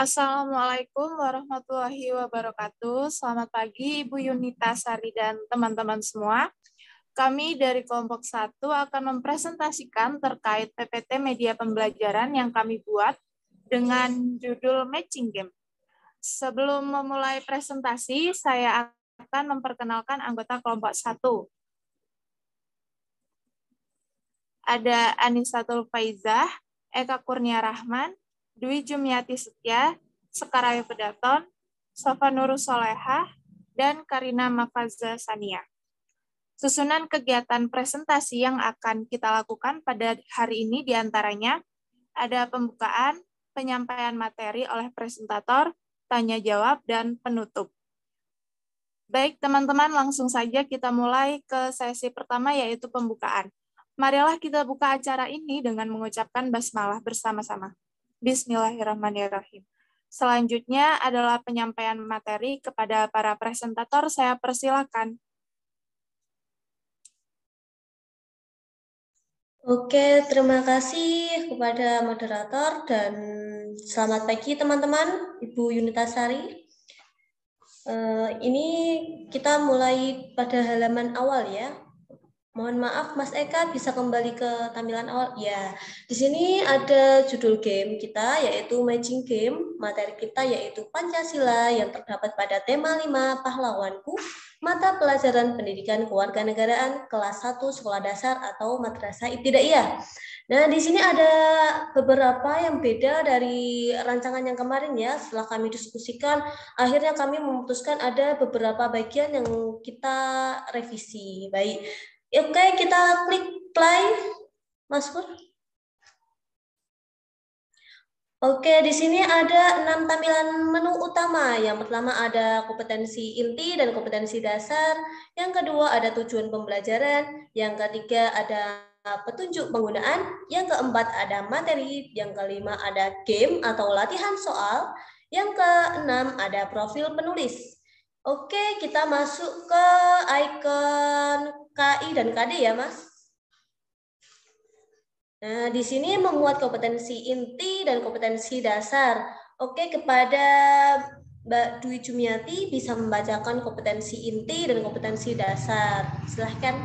Assalamualaikum warahmatullahi wabarakatuh. Selamat pagi Ibu Yunita Sari dan teman-teman semua. Kami dari kelompok 1 akan mempresentasikan terkait PPT media pembelajaran yang kami buat dengan judul Matching Game. Sebelum memulai presentasi, saya akan memperkenalkan anggota kelompok 1. Ada Anisatul Faizah, Eka Kurnia Rahman, Dwi Jumiati Setia, Sekarayu Pedaton, Sofa Nurus Solehah, dan Karina Mafaza Sania. Susunan kegiatan presentasi yang akan kita lakukan pada hari ini diantaranya ada pembukaan, penyampaian materi oleh presentator, tanya jawab, dan penutup. Baik teman-teman, langsung saja kita mulai ke sesi pertama yaitu pembukaan. Marilah kita buka acara ini dengan mengucapkan basmalah bersama-sama. Bismillahirrahmanirrahim. Selanjutnya adalah penyampaian materi kepada para presentator. Saya persilakan. Oke, terima kasih kepada moderator dan selamat pagi teman-teman, Ibu Yunita Sari. Ini kita mulai pada halaman awal ya. Mohon maaf, Mas Eka bisa kembali ke tampilan awal. Ya, di sini ada judul game kita yaitu Matching Game. Materi kita yaitu Pancasila yang terdapat pada tema 5 Pahlawanku, mata pelajaran pendidikan kewarganegaraan kelas 1 sekolah dasar atau madrasah ibtidaiyah. Nah, di sini ada beberapa yang beda dari rancangan yang kemarin ya. Setelah kami diskusikan, akhirnya kami memutuskan ada beberapa bagian yang kita revisi. Baik. Oke, kita klik play, Mas Pur. Oke, di sini ada 6 tampilan menu utama. Yang pertama ada kompetensi inti dan kompetensi dasar. Yang kedua ada tujuan pembelajaran. Yang ketiga ada petunjuk penggunaan. Yang keempat ada materi. Yang kelima ada game atau latihan soal. Yang keenam ada profil penulis. Oke, kita masuk ke icon KI dan KD ya, Mas. Nah, di sini memuat kompetensi inti dan kompetensi dasar. Oke, kepada Mbak Dwi Jumiati bisa membacakan kompetensi inti dan kompetensi dasar. Silahkan.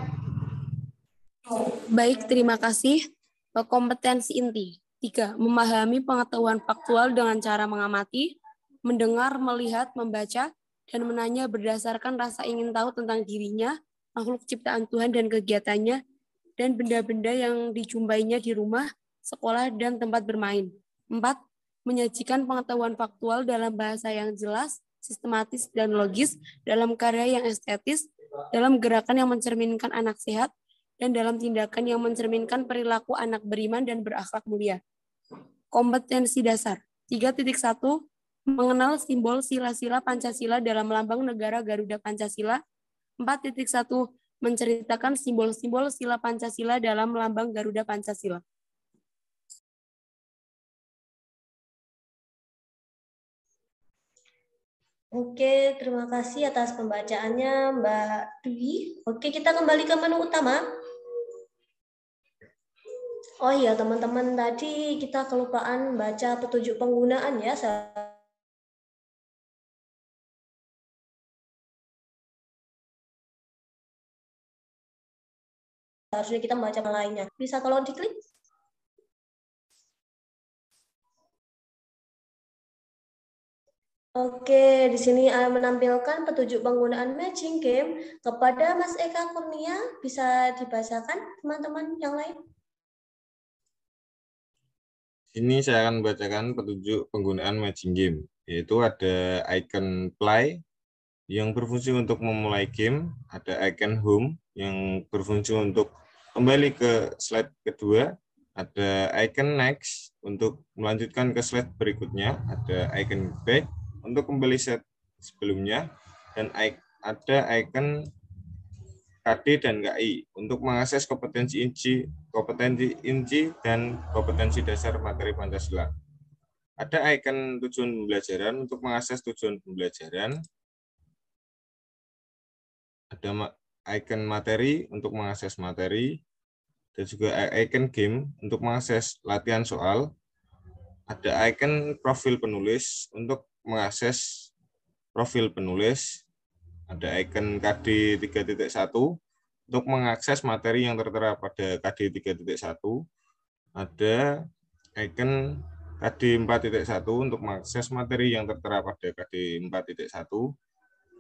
Baik, terima kasih. Kompetensi inti. 3. Memahami pengetahuan faktual dengan cara mengamati, mendengar, melihat, membaca, dan menanya berdasarkan rasa ingin tahu tentang dirinya, makhluk ciptaan Tuhan dan kegiatannya, dan benda-benda yang dijumpainya di rumah, sekolah, dan tempat bermain. 4. Menyajikan pengetahuan faktual dalam bahasa yang jelas, sistematis, dan logis, dalam karya yang estetis, dalam gerakan yang mencerminkan anak sehat, dan dalam tindakan yang mencerminkan perilaku anak beriman dan berakhlak mulia. Kompetensi dasar. 3.1. Mengenal simbol sila-sila Pancasila dalam lambang negara Garuda Pancasila. 4.1. Menceritakan simbol-simbol sila Pancasila dalam lambang Garuda Pancasila. Oke, terima kasih atas pembacaannya Mbak Dwi. Oke, kita kembali ke menu utama. Oh iya, teman-teman, tadi kita kelupaan baca petunjuk penggunaan ya. Harusnya kita membaca lainnya. Bisa tolong diklik? Oke, di sini menampilkan petunjuk penggunaan matching game kepada Mas Eka Kurnia. Bisa dibacakan teman-teman yang lain? Ini saya akan membacakan petunjuk penggunaan matching game, yaitu ada icon play yang berfungsi untuk memulai game, ada icon home yang berfungsi untuk kembali ke slide kedua, ada icon next untuk melanjutkan ke slide berikutnya, ada icon back untuk kembali set sebelumnya, dan ada icon KD dan KI untuk mengakses kompetensi inti dan kompetensi dasar materi Pancasila. Ada icon tujuan pembelajaran untuk mengakses tujuan pembelajaran. Ada icon materi untuk mengakses materi, dan juga icon game untuk mengakses latihan soal. ada icon profil penulis untuk mengakses profil penulis, ada icon KD 3.1 untuk mengakses materi yang tertera pada KD 3.1, ada icon KD 4.1 untuk mengakses materi yang tertera pada KD 4.1,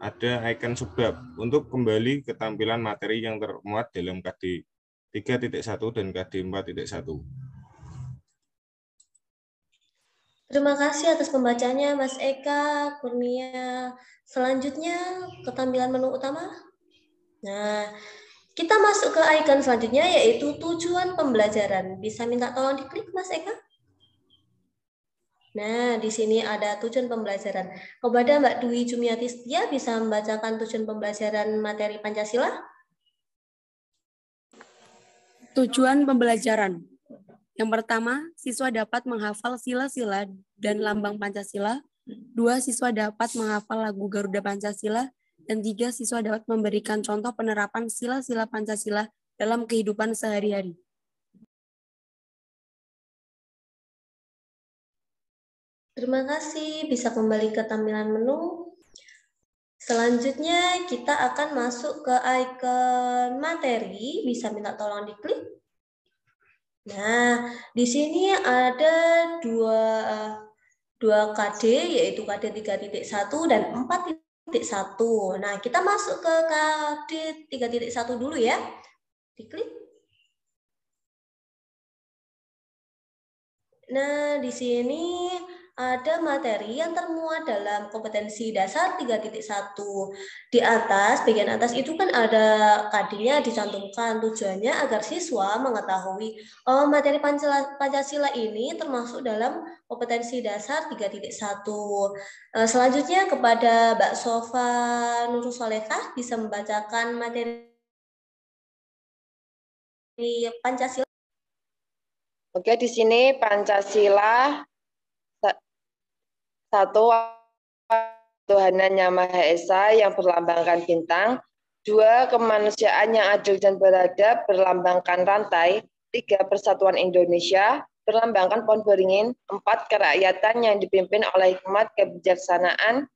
ada icon sebab untuk kembali ke tampilan materi yang termuat dalam KD 3.1 dan KD 4.1. Terima kasih atas pembacanya Mas Eka Kurnia. Selanjutnya ke tampilan menu utama. Nah, kita masuk ke icon selanjutnya yaitu tujuan pembelajaran. Bisa minta tolong diklik Mas Eka? Nah, di sini ada tujuan pembelajaran. Kepada Mbak Dwi Jumiati Setia bisa membacakan tujuan pembelajaran materi Pancasila? Tujuan pembelajaran. Yang pertama, siswa dapat menghafal sila-sila dan lambang Pancasila. 2, siswa dapat menghafal lagu Garuda Pancasila. Dan 3, siswa dapat memberikan contoh penerapan sila-sila Pancasila dalam kehidupan sehari-hari. Terima kasih. Bisa kembali ke tampilan menu. Selanjutnya kita akan masuk ke icon materi. Bisa minta tolong diklik. Nah, di sini ada dua KD, yaitu KD 3.1 dan 4.1. Nah, kita masuk ke KD 3.1 dulu ya. Diklik. Nah, di sini ada materi yang termuat dalam kompetensi dasar 3.1. Di atas, bagian atas itu kan ada KD-nya dicantumkan. Tujuannya agar siswa mengetahui materi Pancasila ini termasuk dalam kompetensi dasar 3.1. Selanjutnya kepada Mbak Sofa Nursolehah bisa membacakan materi Pancasila. Oke, di sini Pancasila 1, Tuhanan Yang Maha Esa yang berlambangkan bintang. 2, kemanusiaan yang adil dan beradab berlambangkan rantai. 3, persatuan Indonesia berlambangkan pohon beringin. 4, kerakyatan yang dipimpin oleh hikmat kebijaksanaan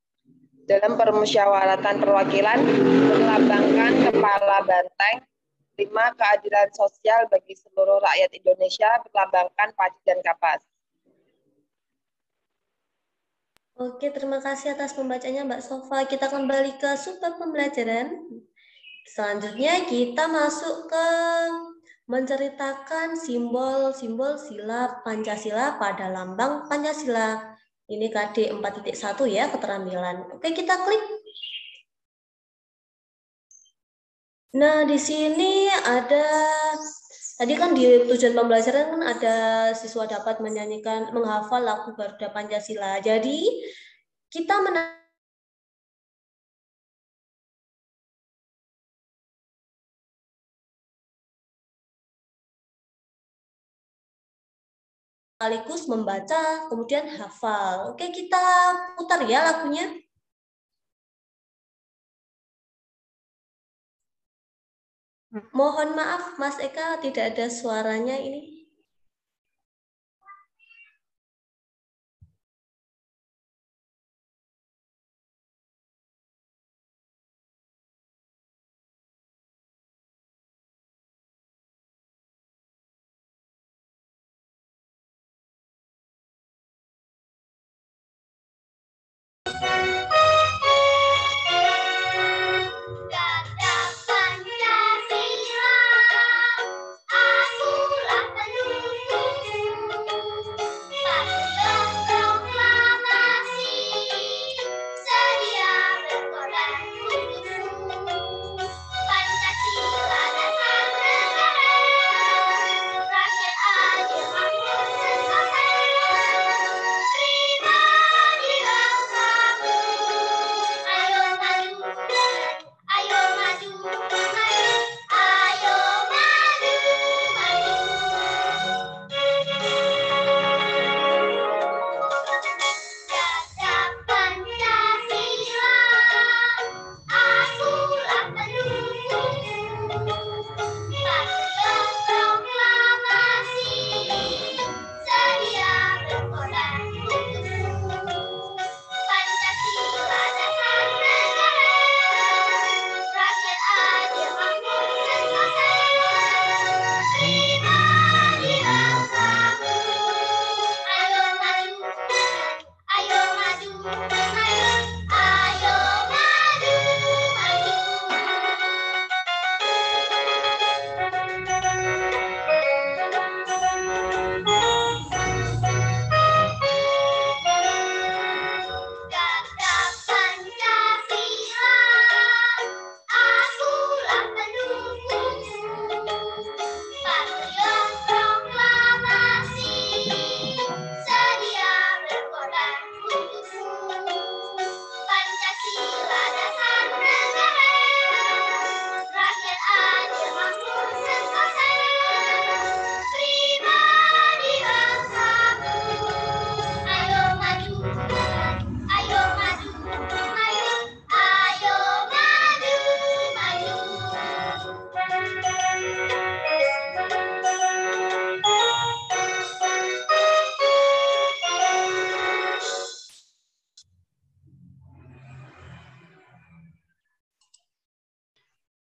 dalam permusyawaratan perwakilan berlambangkan kepala banteng. 5, keadilan sosial bagi seluruh rakyat Indonesia berlambangkan padi dan kapas. Oke, terima kasih atas pembacanya Mbak Sofa. Kita kembali ke subbab pembelajaran. Selanjutnya kita masuk ke menceritakan simbol-simbol sila Pancasila pada lambang Pancasila. Ini KD 4.1 ya, keterampilan. Oke, kita klik. Nah, di sini ada, tadi kan di tujuan pembelajaran kan ada siswa dapat menyanyikan, menghafal lagu Garuda Pancasila. Jadi, kita sekaligus membaca, kemudian hafal. Oke, kita putar ya lagunya. Mohon maaf, Mas Eka, tidak ada suaranya ini. Pancasila, akulah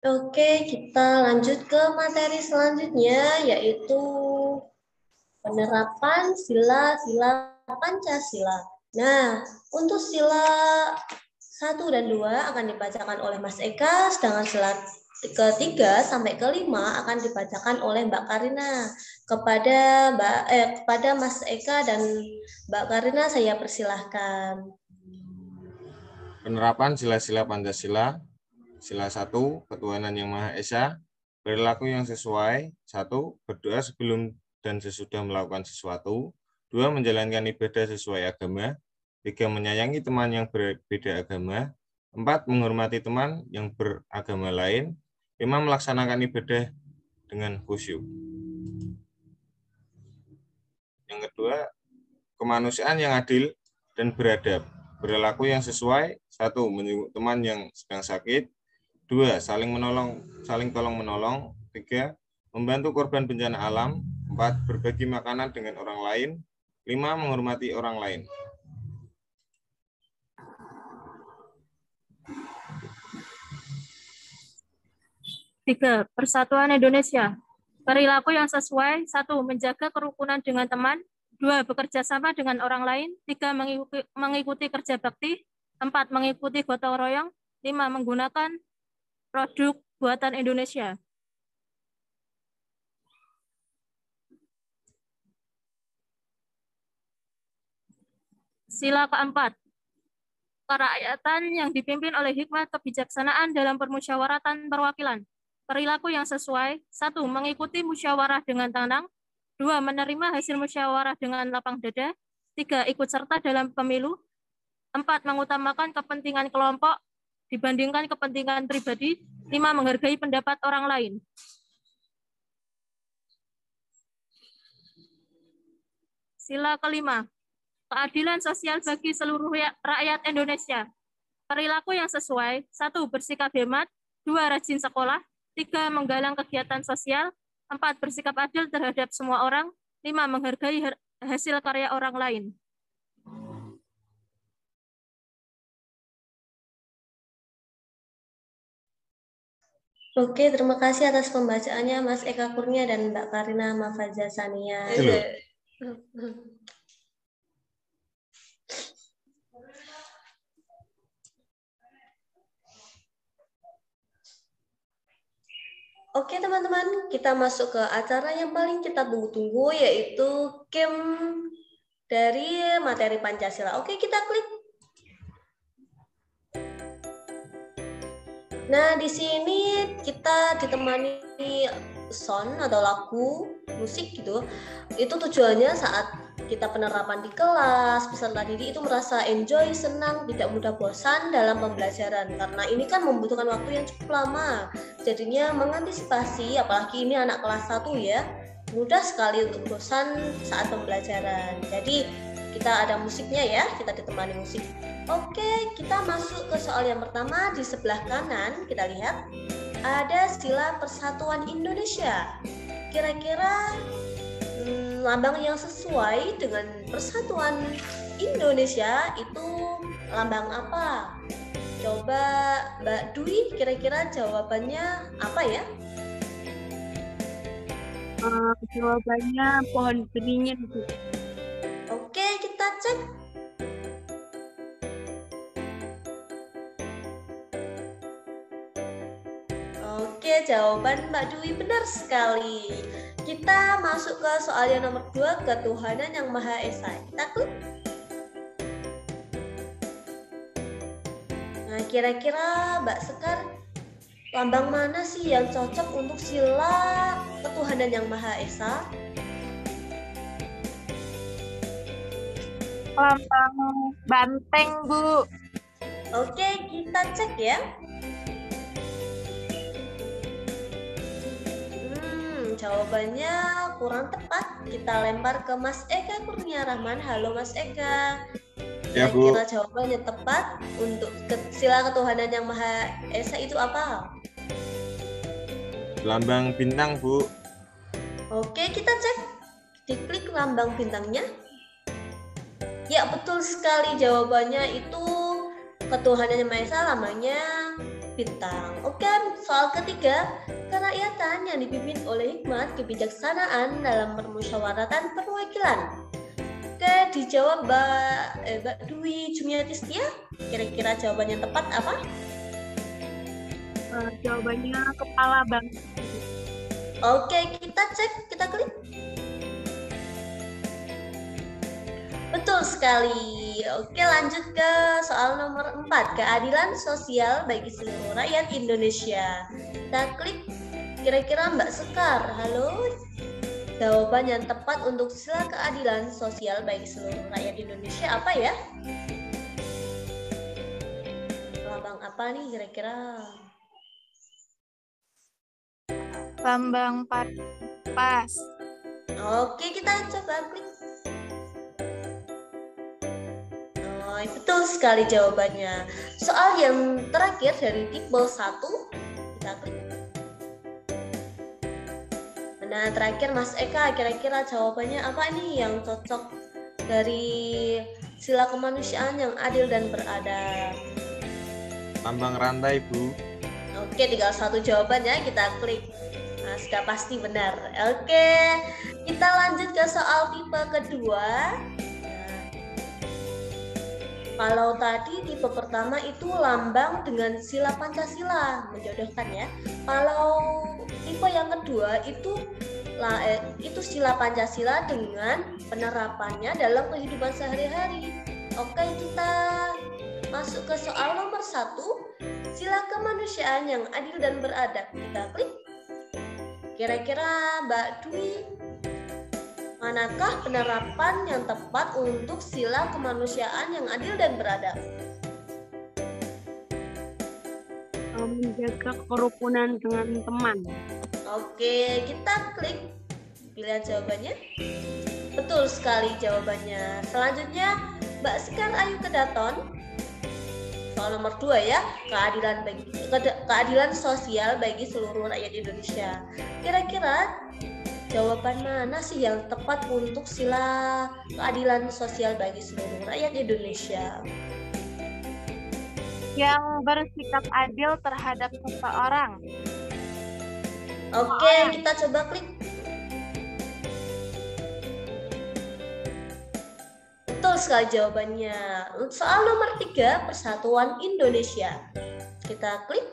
Oke, kita lanjut ke materi selanjutnya, yaitu penerapan sila-sila Pancasila. Nah, untuk sila 1 dan 2 akan dibacakan oleh Mas Eka, sedangkan sila ketiga sampai kelima akan dibacakan oleh Mbak Karina. Kepada Mas Eka dan Mbak Karina saya persilahkan. Penerapan sila-sila Pancasila. Sila 1, ketuhanan yang Maha Esa, perilaku yang sesuai. 1, berdoa sebelum dan sesudah melakukan sesuatu. 2, menjalankan ibadah sesuai agama. 3, menyayangi teman yang berbeda agama. 4, menghormati teman yang beragama lain. 5, melaksanakan ibadah dengan khusyuk. Yang kedua, kemanusiaan yang adil dan beradab. Perilaku yang sesuai. 1, menjenguk teman yang sedang sakit. 2, saling tolong menolong. 3, membantu korban bencana alam. 4, berbagi makanan dengan orang lain. 5, menghormati orang lain. Tiga, Persatuan Indonesia. Perilaku yang sesuai. 1, menjaga kerukunan dengan teman. 2, bekerja sama dengan orang lain. 3, mengikuti kerja bakti. 4, mengikuti gotong royong. 5, menggunakan produk buatan Indonesia. Sila keempat, kerakyatan yang dipimpin oleh hikmat kebijaksanaan dalam permusyawaratan perwakilan. Perilaku yang sesuai. 1, mengikuti musyawarah dengan tenang. 2, menerima hasil musyawarah dengan lapang dada. 3, ikut serta dalam pemilu. 4, mengutamakan kepentingan kelompok dibandingkan kepentingan pribadi. 5, menghargai pendapat orang lain. Sila kelima, keadilan sosial bagi seluruh rakyat Indonesia. Perilaku yang sesuai. 1, bersikap hemat. 2, rajin sekolah. 3, menggalang kegiatan sosial. 4, bersikap adil terhadap semua orang. 5, menghargai hasil karya orang lain. Oke, terima kasih atas pembacaannya Mas Eka Kurnia dan Mbak Karina Mafaza Sania. Oke teman-teman, kita masuk ke acara yang paling kita tunggu-tunggu, yaitu game dari materi Pancasila. Oke, kita klik. Nah, di sini kita ditemani sound atau lagu, musik gitu. Itu tujuannya saat kita penerapan di kelas, peserta didik itu merasa enjoy, senang, tidak mudah bosan dalam pembelajaran. Karena ini kan membutuhkan waktu yang cukup lama. Jadinya mengantisipasi, apalagi ini anak kelas 1 ya, mudah sekali untuk bosan saat pembelajaran. Jadi kita ada musiknya ya, kita ditemani musik. Oke, kita masuk ke soal yang pertama. Di sebelah kanan kita lihat ada sila Persatuan Indonesia. Kira-kira lambang yang sesuai dengan Persatuan Indonesia itu lambang apa? Coba Mbak Dwi, kira-kira jawabannya apa ya? Jawabannya pohon beringin. Oke, kita cek. Oke, jawaban Mbak Dwi benar sekali. Kita masuk ke soal yang nomor 2, ketuhanan yang Maha Esa. Kita klik. Nah, kira-kira Mbak Sekar, lambang mana sih yang cocok untuk sila ketuhanan yang Maha Esa? Lambang banteng, Bu. Oke, kita cek ya. Jawabannya kurang tepat. Kita lempar ke Mas Eka Kurnia Rahman. Halo Mas Eka. Ya, Bu. Kira jawabannya tepat untuk sila ketuhanan yang Maha Esa itu apa? Lambang bintang, Bu. Oke, kita cek. Diklik lambang bintangnya. Ya, betul sekali jawabannya itu ketuhanan yang Maha Esa lambangnya bintang. Oke, soal ketiga, kerakyatan yang dipimpin oleh hikmat kebijaksanaan dalam permusyawaratan perwakilan. Oke, dijawab Mbak Dwi Jumiati Setia. Kira-kira jawabannya tepat apa? Jawabannya kepala bangsa. Oke, kita cek, kita klik. Betul sekali. Oke, lanjut ke soal nomor 4, keadilan sosial bagi seluruh rakyat Indonesia. Kita klik. Kira-kira Mbak Sekar, halo. Jawaban yang tepat untuk sila keadilan sosial bagi seluruh rakyat Indonesia apa ya? Lambang apa nih kira-kira? Lambang pas. Oke, kita coba klik. Oh, betul sekali jawabannya. Soal yang terakhir dari tipe 1, kita klik. Nah, terakhir Mas Eka, kira-kira jawabannya apa nih yang cocok dari sila kemanusiaan yang adil dan beradab? Lambang rantai, Bu. Oke, tinggal satu jawabannya, kita klik. Nah, sudah pasti benar. Oke, kita lanjut ke soal tipe kedua. Kalau tadi tipe pertama itu lambang dengan sila Pancasila, menjodohkan ya. Kalau tipe yang kedua itu sila Pancasila dengan penerapannya dalam kehidupan sehari-hari. Oke, kita masuk ke soal nomor 1, sila kemanusiaan yang adil dan beradab. Kita klik. Kira-kira Mbak Dwi, manakah penerapan yang tepat untuk sila kemanusiaan yang adil dan beradab? Menjaga kerukunan dengan teman. Oke, kita klik pilihan jawabannya. Betul sekali jawabannya. Selanjutnya, Mbak Sekar Ayu Kedaton. Soal nomor 2 ya, keadilan sosial bagi seluruh rakyat Indonesia. Kira-kira jawaban mana sih yang tepat untuk sila keadilan sosial bagi seluruh rakyat Indonesia? Yang bersikap adil terhadap seseorang. Oke, kita coba klik. Betul sekali jawabannya. Soal nomor 3, Persatuan Indonesia. Kita klik.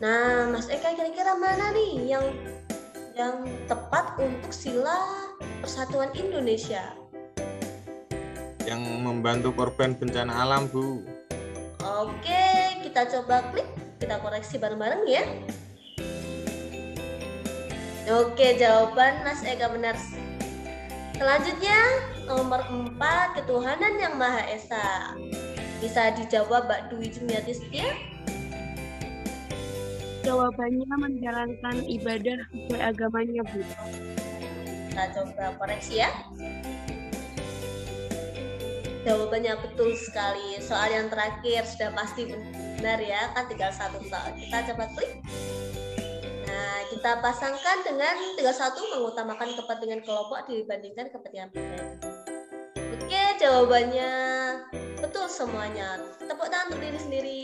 Nah, Mas Eka, kira-kira mana nih yang tepat untuk sila Persatuan Indonesia? Yang membantu korban bencana alam, Bu. Oke, kita coba klik. Kita koreksi bareng-bareng ya. Oke, jawaban Mas Eka benar. Selanjutnya, nomor 4, ketuhanan yang Maha Esa. Bisa dijawab Mbak Dwi Jumiati Setia? Jawabannya menjalankan ibadah sesuai agamanya, Bu. Kita coba koreksi ya. Jawabannya betul sekali. Soal yang terakhir sudah pasti benar ya, kan tinggal satu soal. Kita coba klik. Nah, kita pasangkan dengan tinggal 1, mengutamakan kepentingan kelompok dibandingkan kepentingan pribadi. Oke, jawabannya betul semuanya. Tepuk tangan untuk diri sendiri.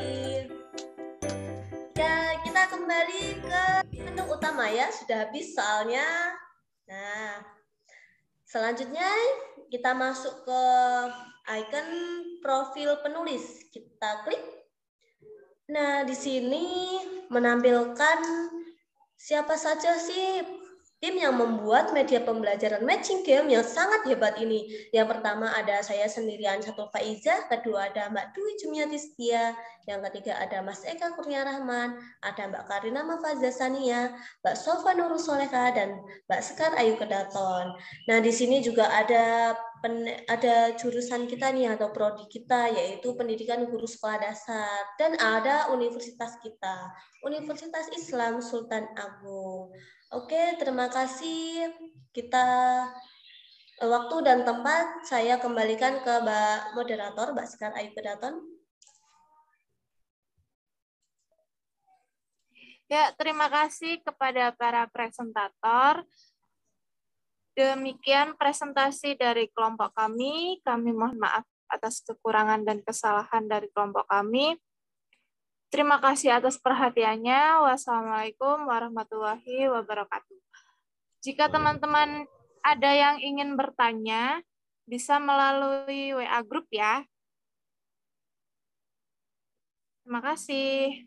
Ya, kita kembali ke menu utama ya, sudah habis soalnya. Nah, selanjutnya kita masuk ke icon profil penulis. Kita klik. Nah, di sini menampilkan Siapa saja sih tim yang membuat media pembelajaran matching game yang sangat hebat ini? Yang pertama ada saya sendiri Anisatul Faizah, kedua ada Mbak Dwi Jumiati Setia, yang ketiga ada Mas Eka Kurnia Rahman, ada Mbak Karina Mafazah Sania, Mbak Sofa Nurul Soleha, dan Mbak Sekar Ayu Kedaton. Nah, di sini juga ada jurusan kita nih atau prodi kita, yaitu pendidikan guru sekolah dasar, dan ada universitas kita, Universitas Islam Sultan Agung. Oke, terima kasih. Kita waktu dan tempat saya kembalikan ke Mbak Moderator, Mbak Sekar Ayu Kedaton. Ya, terima kasih kepada para presentator. Demikian presentasi dari kelompok kami. Kami mohon maaf atas kekurangan dan kesalahan dari kelompok kami. Terima kasih atas perhatiannya. Wassalamualaikum warahmatullahi wabarakatuh. Jika teman-teman ada yang ingin bertanya, bisa melalui WA Group ya. Terima kasih.